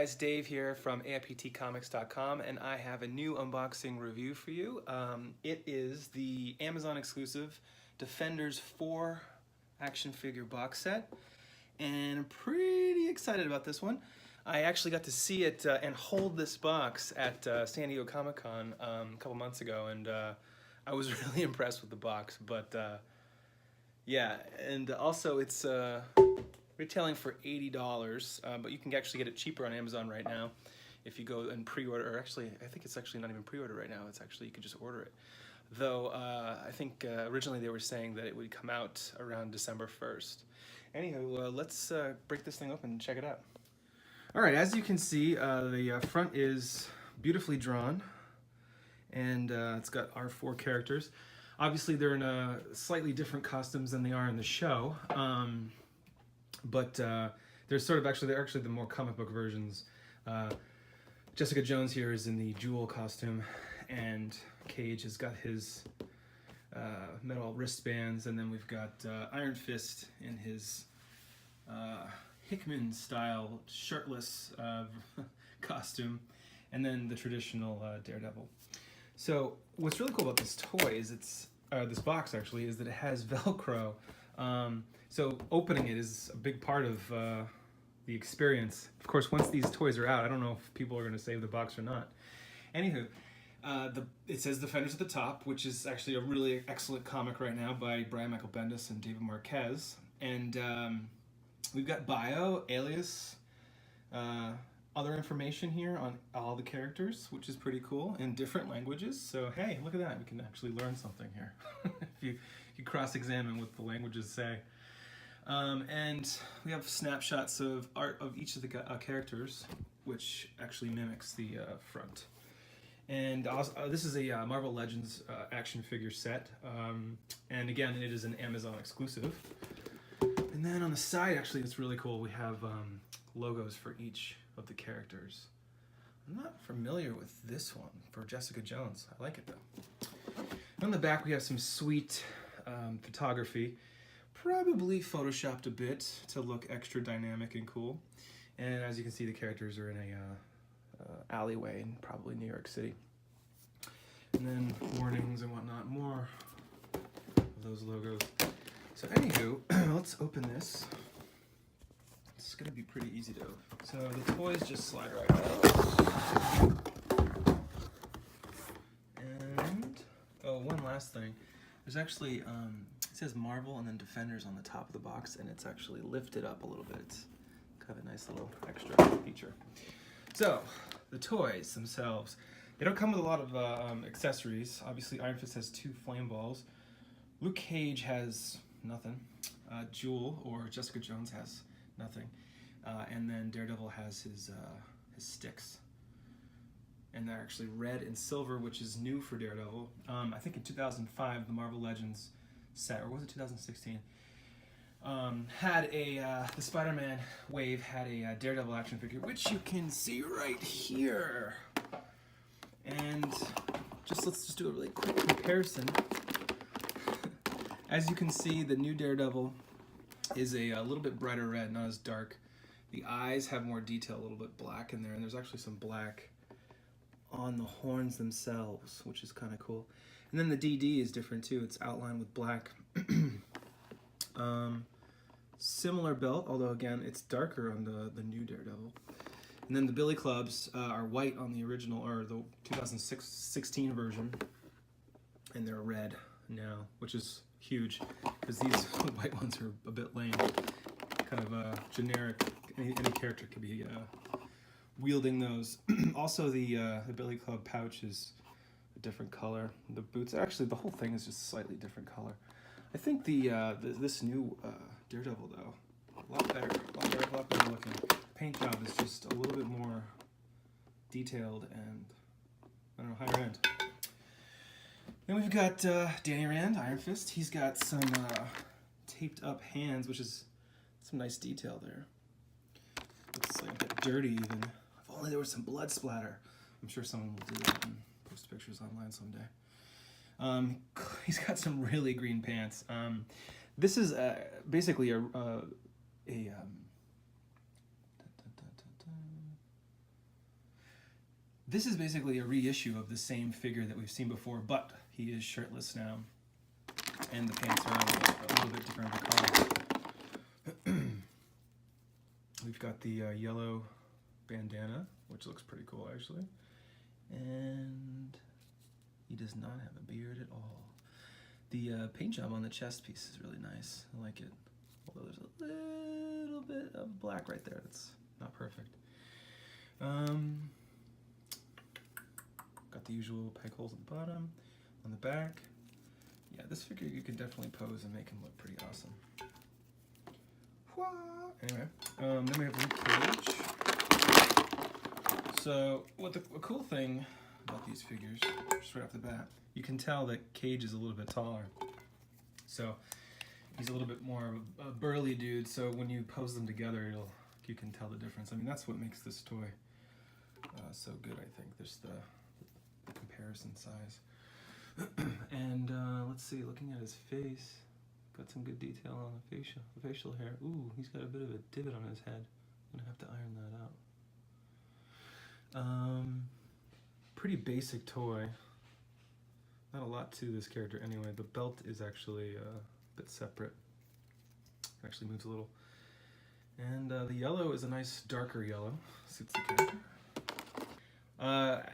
guys, Dave here from AIPTcomics.com, and I have a new unboxing review for you. It is the Amazon exclusive Defenders 4 action figure box set, and I'm pretty excited about this one. I actually got to see it and hold this box at San Diego Comic-Con a couple months ago, and I was really impressed with the box. But yeah, and also it's retailing for $80, but you can actually get it cheaper on Amazon right now if you go and pre-order. Or actually, I think it's actually not even pre-order right now. It's actually, you can just order it. Though I think originally they were saying that it would come out around December 1st. Anywho, let's break this thing open and check it out. All right, as you can see, the front is beautifully drawn, and it's got our 4 characters. Obviously, they're in slightly different costumes than they are in the show. But they're actually the more comic book versions. Jessica Jones here is in the Jewel costume, and Cage has got his metal wristbands, and then we've got Iron Fist in his Hickman style shirtless costume, and then the traditional Daredevil. So what's really cool about this toy is this box actually is that it has Velcro. So opening it is a big part of the experience. Of course, once these toys are out, I don't know if people are going to save the box or not. Anywho, it says Defenders at the top, which is actually a really excellent comic right now by Brian Michael Bendis and David Marquez. And we've got bio, alias, other information here on all the characters, which is pretty cool, in different languages. So hey, look at that. We can actually learn something here if you cross-examine what the languages say. And we have snapshots of art of each of the characters, which actually mimics the front. And also, this is a Marvel Legends action figure set, and again, it is an Amazon exclusive. And then on the side, actually, it's really cool. We have logos for each of the characters. I'm not familiar with this one for Jessica Jones. I like it though. On the back, we have some sweet photography. Probably photoshopped a bit to look extra dynamic and cool. And as you can see, the characters are in a alleyway in probably New York City. And then warnings and whatnot, more of those logos. So anywho, let's open this. It's gonna be pretty easy to open. So the toys just slide right out. And, oh, one last thing. There's actually, it says Marvel and then Defenders on the top of the box, and it's actually lifted up a little bit. It's kind of a nice little extra feature. So, the toys themselves, they don't come with a lot of accessories. Obviously, Iron Fist has 2 flame balls. Luke Cage has nothing. Jewel, or Jessica Jones, has nothing. And then Daredevil has his sticks. And they're actually red and silver, which is new for Daredevil. I think in 2005, the Marvel Legends set, or was it 2016, had the Spider-Man wave had a Daredevil action figure, which you can see right here. And let's just do a really quick comparison. As you can see, the new Daredevil is a little bit brighter red, not as dark. The eyes have more detail, a little bit black in there, and there's actually some black on the horns themselves, which is kind of cool. And then the DD is different too. It's outlined with black. Similar belt, although again, it's darker on the new Daredevil. And then the billy clubs are white on the original, or the 2016 version, and they're red now, which is huge, because these white ones are a bit lame. Kind of generic. Any character could be wielding those. Also, the billy club pouch is a different color. The boots, actually, the whole thing is just slightly different color. I think this new Daredevil though, a lot better looking. Paint job is just a little bit more detailed and, I don't know, higher end. Then we've got Danny Rand, Iron Fist. He's got some taped up hands, which is some nice detail there. Looks like a bit dirty even. If only there was some blood splatter. I'm sure someone will do that and post pictures online someday. He's got some really green pants. This is basically This is basically a reissue of the same figure that we've seen before, but he is shirtless now, and the pants are a little bit different of a color. We've got the yellow bandana, which looks pretty cool actually, and he does not have a beard at all. The paint job on the chest piece is really nice. I like it, although there's a little bit of black right there. That's not perfect. Got the usual peg holes at the bottom, on the back. Yeah, this figure you can definitely pose and make him look pretty awesome. Anyway, then we have Luke Cage. So, a cool thing about these figures, just right off the bat, you can tell that Cage is a little bit taller. So, he's a little bit more of a burly dude, so when you pose them together, you can tell the difference. I mean, that's what makes this toy so good, I think. There's the comparison size. And let's see, looking at his face, got some good detail on the facial hair. Ooh, he's got a bit of a divot on his head. I'm gonna have to iron that out. Pretty basic toy. Not a lot to this character anyway. The belt is actually a bit separate. It actually moves a little. And the yellow is a nice darker yellow. Suits the character.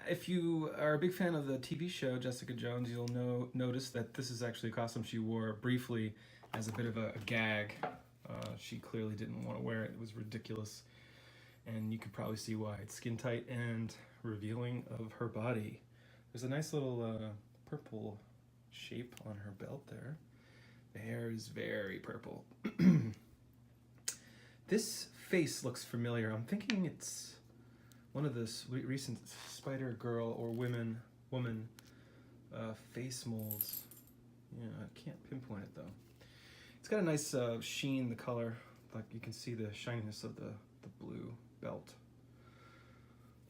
If you are a big fan of the TV show Jessica Jones, you'll notice that this is actually a costume she wore briefly as a bit of a gag. She clearly didn't want to wear it. It was ridiculous. And you could probably see why. It's skin tight and revealing of her body. There's a nice little purple shape on her belt there. The hair is very purple. This face looks familiar. I'm thinking it's one of the recent Spider-Girl or woman face molds. Yeah, I can't pinpoint it though. It's got a nice sheen, the color. Like you can see the shininess of the blue belt.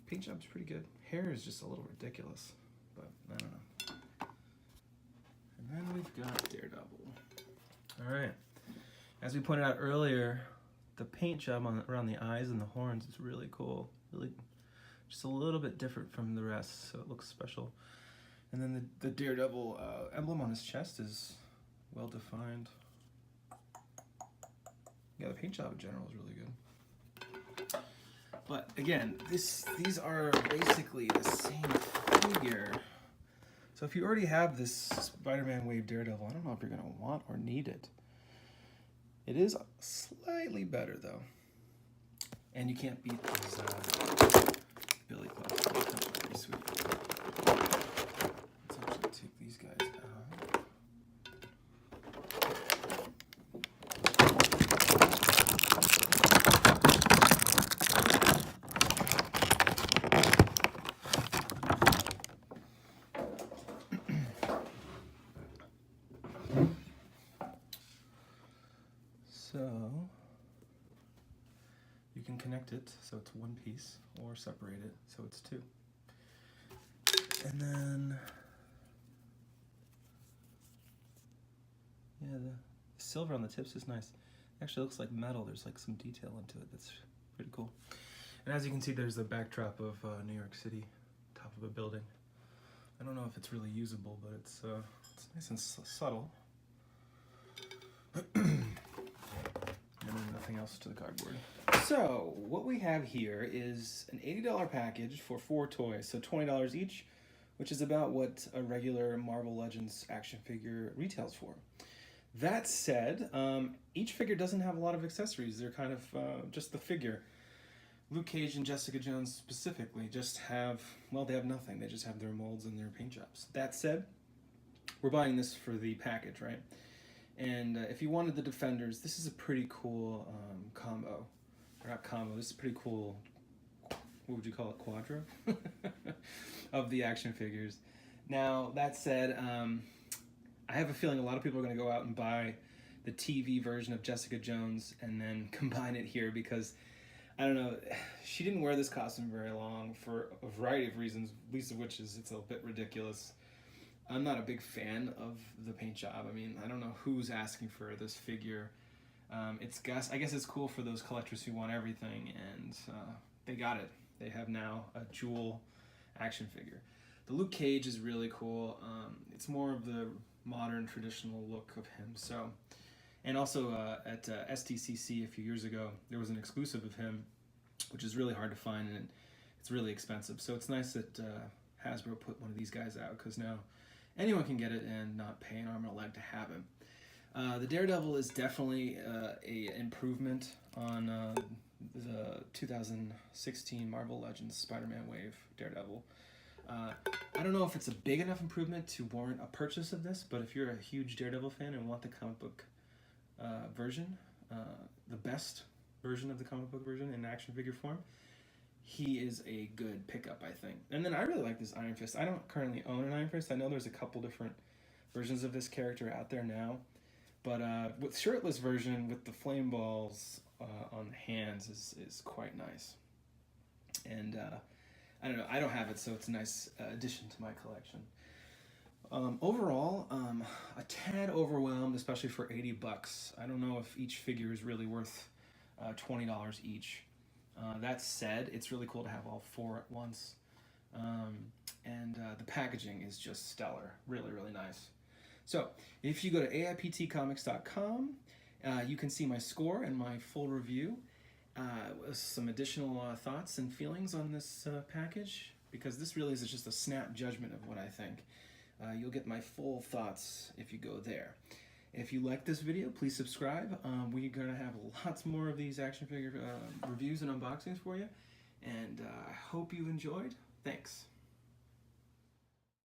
Paint job's pretty good. Hair is just a little ridiculous, but I don't know. And then we've got Daredevil. All right. As we pointed out earlier, the paint job around the eyes and the horns is really cool. Really, just a little bit different from the rest, so it looks special. And then the Daredevil emblem on his chest is well defined. Yeah, the paint job in general is really good. But again, these are basically the same figure. So if you already have this Spider-Man Wave Daredevil, I don't know if you're gonna want or need it. It is slightly better though. And you can't beat these Billy Clubs. Pretty sweet. Let's actually take these guys out. So you can connect it so it's one piece, or separate it so it's two. And then, yeah, the silver on the tips is nice. It actually looks like metal. There's like some detail into it that's pretty cool. And as you can see, there's the backdrop of New York City, top of a building. I don't know if it's really usable, but it's nice and subtle. And then nothing else to the cardboard. So what we have here is an $80 package for 4 toys, so $20 each, which is about what a regular Marvel Legends action figure retails for. That said, each figure doesn't have a lot of accessories. They're kind of just the figure. Luke Cage and Jessica Jones specifically just have, well, they have nothing. They just have their molds and their paint jobs. That said, we're buying this for the package, right? And if you wanted the Defenders, this is a pretty cool combo. Or not combo, this is a pretty cool, what would you call it, quadro? of the action figures. Now, that said, I have a feeling a lot of people are going to go out and buy the TV version of Jessica Jones and then combine it here because, I don't know, she didn't wear this costume very long for a variety of reasons, least of which is it's a bit ridiculous. I'm not a big fan of the paint job. I mean, I don't know who's asking for this figure. I guess it's cool for those collectors who want everything, and they got it. They have now a jewel action figure. The Luke Cage is really cool. It's more of the modern, traditional look of him. So, and also at STCC a few years ago, there was an exclusive of him, which is really hard to find, and it's really expensive. So it's nice that Hasbro put one of these guys out, because now anyone can get it and not pay an arm and a leg to have him. The Daredevil is definitely a improvement on the 2016 Marvel Legends Spider-Man Wave Daredevil. I don't know if it's a big enough improvement to warrant a purchase of this, but if you're a huge Daredevil fan and want the comic book version, the best version of the comic book version in action figure form, he is a good pickup, I think. And then I really like this Iron Fist. I don't currently own an Iron Fist. I know there's a couple different versions of this character out there now, but with shirtless version with the flame balls on the hands is quite nice. And I don't know, I don't have it, so it's a nice addition to my collection. Overall, a tad overwhelmed, especially for $80. I don't know if each figure is really worth $20 each. That said, it's really cool to have all four at once. And the packaging is just stellar. Really, really nice. So, if you go to AIPTcomics.com, you can see my score and my full review. Some additional thoughts and feelings on this package, because this really is just a snap judgment of what I think. You'll get my full thoughts if you go there. If you like this video, please subscribe. We're going to have lots more of these action figure reviews and unboxings for you, and I hope you enjoyed. Thanks.